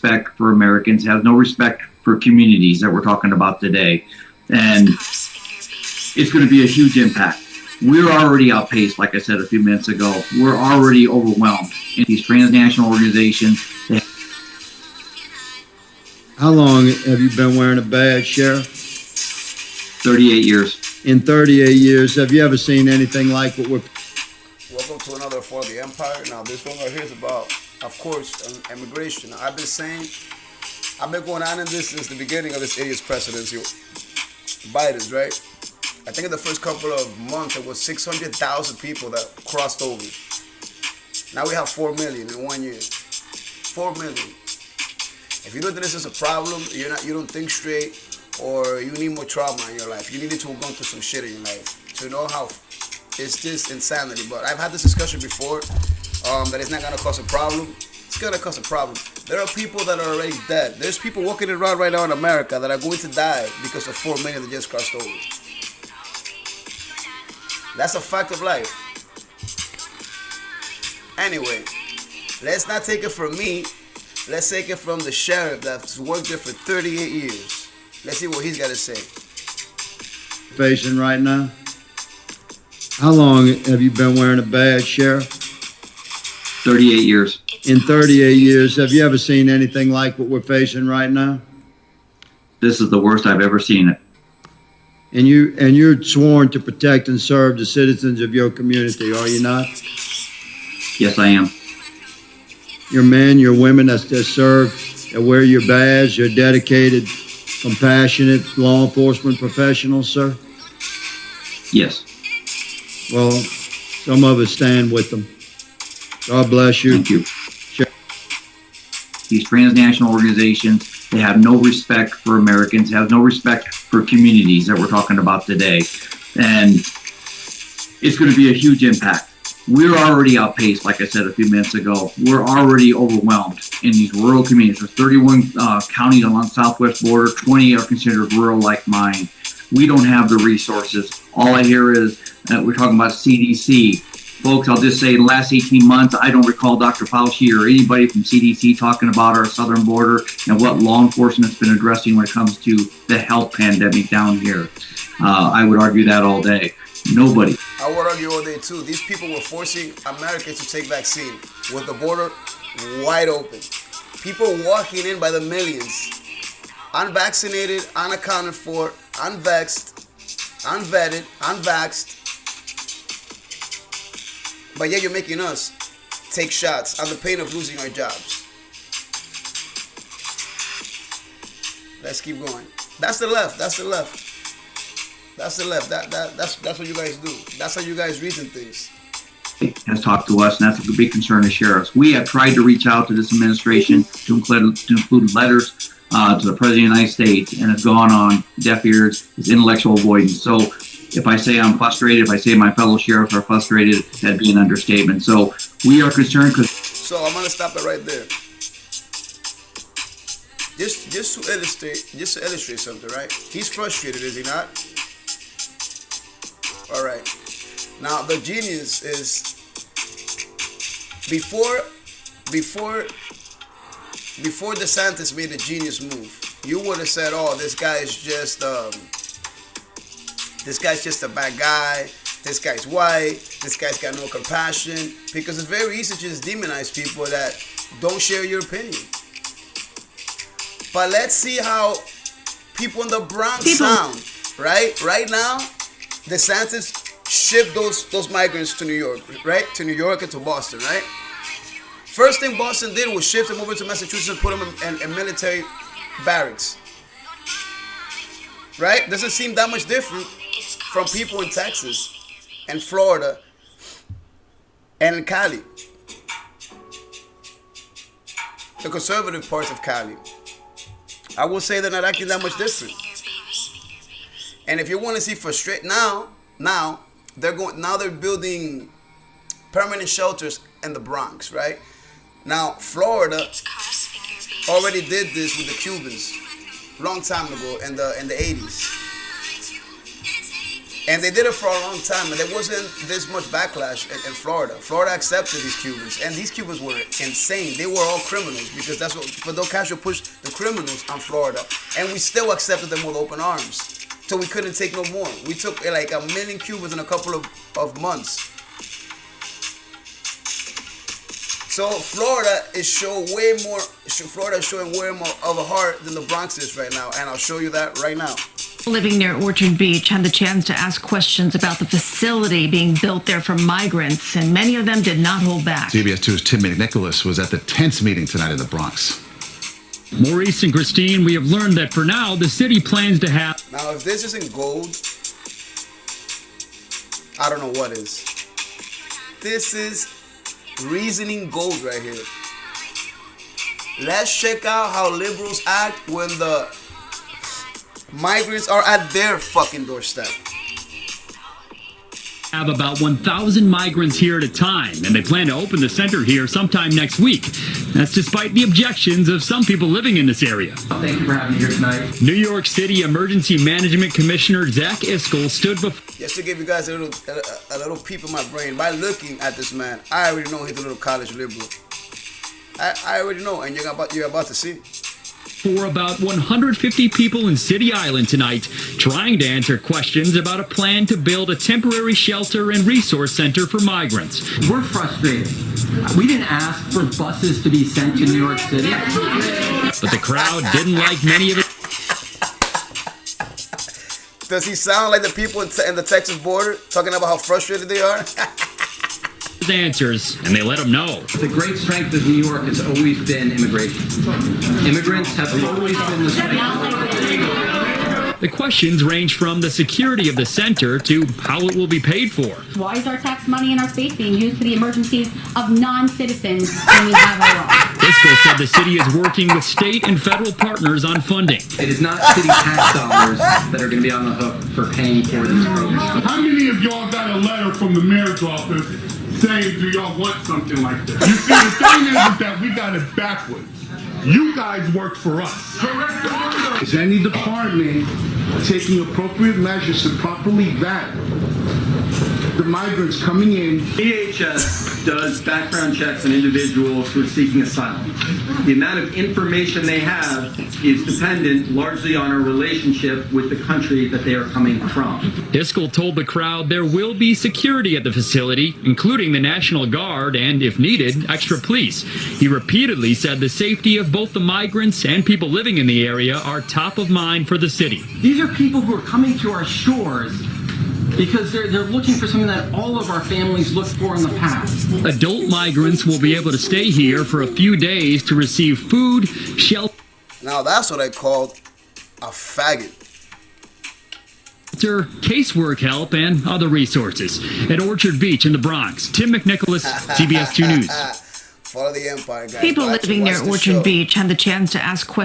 respect for Americans, has no respect for communities that we're talking about today. And it's going to be a huge impact. We're already outpaced, like I said a few minutes ago. We're already overwhelmed. In these transnational organizations. How long have you been wearing a badge, Sheriff? 38 years. In 38 years, have you ever seen anything like what we're... Welcome to another F.O.E Empire. Now, this one right here is about, of course, immigration. Now, I've been going on in this since the beginning of this idiot's presidency, Biden's, right? I think in the first couple of months, it was 600,000 people that crossed over. Now we have 4 million in 1 year. 4 million. If you know that this is a problem, you don't think straight, or you need more trauma in your life. You need to go through some shit in your life to know how it's just insanity. But I've had this discussion before, that it's not gonna cause a problem. It's gonna cause a problem. There are people that are already dead. There's people walking around right now in America that are going to die because of 4 million that just crossed over. That's a fact of life. Anyway, let's not take it from me. Let's take it from the sheriff that's worked there for 38 years. Let's see what he's got to say. Facing right now? How long have you been wearing a badge, Sheriff? 38 years. In 38 years, have you ever seen anything like what we're facing right now? This is the worst I've ever seen it. And you're sworn to protect and serve the citizens of your community, are you not? Yes, I am. Your men, your women that serve, that wear your badge, you're dedicated, compassionate law enforcement professionals, sir? Yes. Well, some of us stand with them. God bless you. Thank you. These transnational organizations, they have no respect for Americans, have no respect for communities that we're talking about today. And it's going to be a huge impact. We're already outpaced, like I said a few minutes ago. We're already overwhelmed in these rural communities. There's 31 counties along the southwest border. 20 are considered rural like mine. We don't have the resources. All I hear is we're talking about CDC. Folks, I'll just say in the last 18 months, I don't recall Dr. Fauci or anybody from CDC talking about our southern border and what law enforcement's been addressing when it comes to the health pandemic down here. I would argue that all day. Nobody. I would argue all day too. These people were forcing Americans to take vaccine with the border wide open. People walking in by the millions, unvaccinated, unaccounted for, unvexed, unvetted, unvaxxed. But yet you're making us take shots on the pain of losing our jobs. Let's keep going. That's the left. That's the left. That's the left. That's what you guys do. That's how you guys reason things. Has talked to us, and that's a big concern of sheriffs. We have tried to reach out to this administration to include letters to the President of the United States, and it's gone on deaf ears. It's intellectual avoidance. So if I say I'm frustrated, if I say my fellow sheriffs are frustrated, that'd be an understatement. So we are concerned because... So I'm going to stop it right there. Just to illustrate something, right? He's frustrated, is he not? All right. Now the genius is before DeSantis made a genius move, you would have said, "Oh, this guy's just a bad guy. This guy's white. This guy's got no compassion." Because it's very easy to just demonize people that don't share your opinion. But let's see how people in the Bronx sound, right? Right now, DeSantis shipped those migrants to New York, right? To New York and to Boston, right? First thing Boston did was shift them over to Massachusetts and put them in military barracks. Right? Doesn't seem that much different from people in Texas and Florida and in Cali. The conservative parts of Cali. I will say they're not acting that much different. And if you want to see frustration, now they're building permanent shelters in the Bronx, right? Now Florida already did this with the Cubans long time ago in the 80s. And they did it for a long time, and there wasn't this much backlash in Florida. Florida accepted these Cubans, and these Cubans were insane. They were all criminals, because that's what Fidel Castro pushed the criminals on Florida, and we still accepted them with open arms. So we couldn't take no more. We took like 1 million Cubans in a couple of months. So Florida is showing way more of a heart than the Bronx is right now, and I'll show you that right now. Living near Orchard Beach had the chance to ask questions about the facility being built there for migrants, and many of them did not hold back. CBS 2's Tim McNicholas was at the tense meeting tonight in the Bronx. Maurice and Christine, we have learned that for now, the city plans to have... Now, if this isn't gold, I don't know what is. This is reasoning gold right here. Let's check out how liberals act when the migrants are at their fucking doorstep. Have about 1,000 migrants here at a time, and they plan to open the center here sometime next week. That's despite the objections of some people living in this area. Thank you for having me here tonight. New York City Emergency Management Commissioner Zach Iskel stood before... Just to give you guys a little peep in my brain, by looking at this man, I already know he's a little college liberal. I already know, and you're about to see. For about 150 people in City Island tonight, trying to answer questions about a plan to build a temporary shelter and resource center for migrants. We're frustrated. We didn't ask for buses to be sent to New York City. But the crowd didn't like many of it. Does he sound like the people in the Texas border talking about how frustrated they are? Answers, and they let them know. The great strength of New York has always been immigration. Immigrants have always been the strength. The questions range from the security of the center to how it will be paid for. Why is our tax money and our space being used for the emergencies of non-citizens when we have our own? Iskel said the city is working with state and federal partners on funding. It is not city tax dollars that are going to be on the hook for paying for these programs. How many of y'all got a letter from the mayor's office saying, do y'all want something like this? You see, the thing is that we got it backwards. You guys work for us. Is any department taking appropriate measures to properly vet the migrants coming in? DHS does background checks on individuals who are seeking asylum. The amount of information they have is dependent largely on our relationship with the country that they are coming from. Iskel told the crowd there will be security at the facility, including the National Guard and, if needed, extra police. He repeatedly said the safety of both the migrants and people living in the area are top of mind for the city. These are people who are coming to our shores because they're looking for something that all of our families looked for in the past. Adult migrants will be able to stay here for a few days to receive food, shelter. Now that's what I called a faggot. Casework help, and other resources. At Orchard Beach in the Bronx, Tim McNicholas, CBS 2 News. Follow the empire, guys. People living near Orchard Beach had the chance to ask questions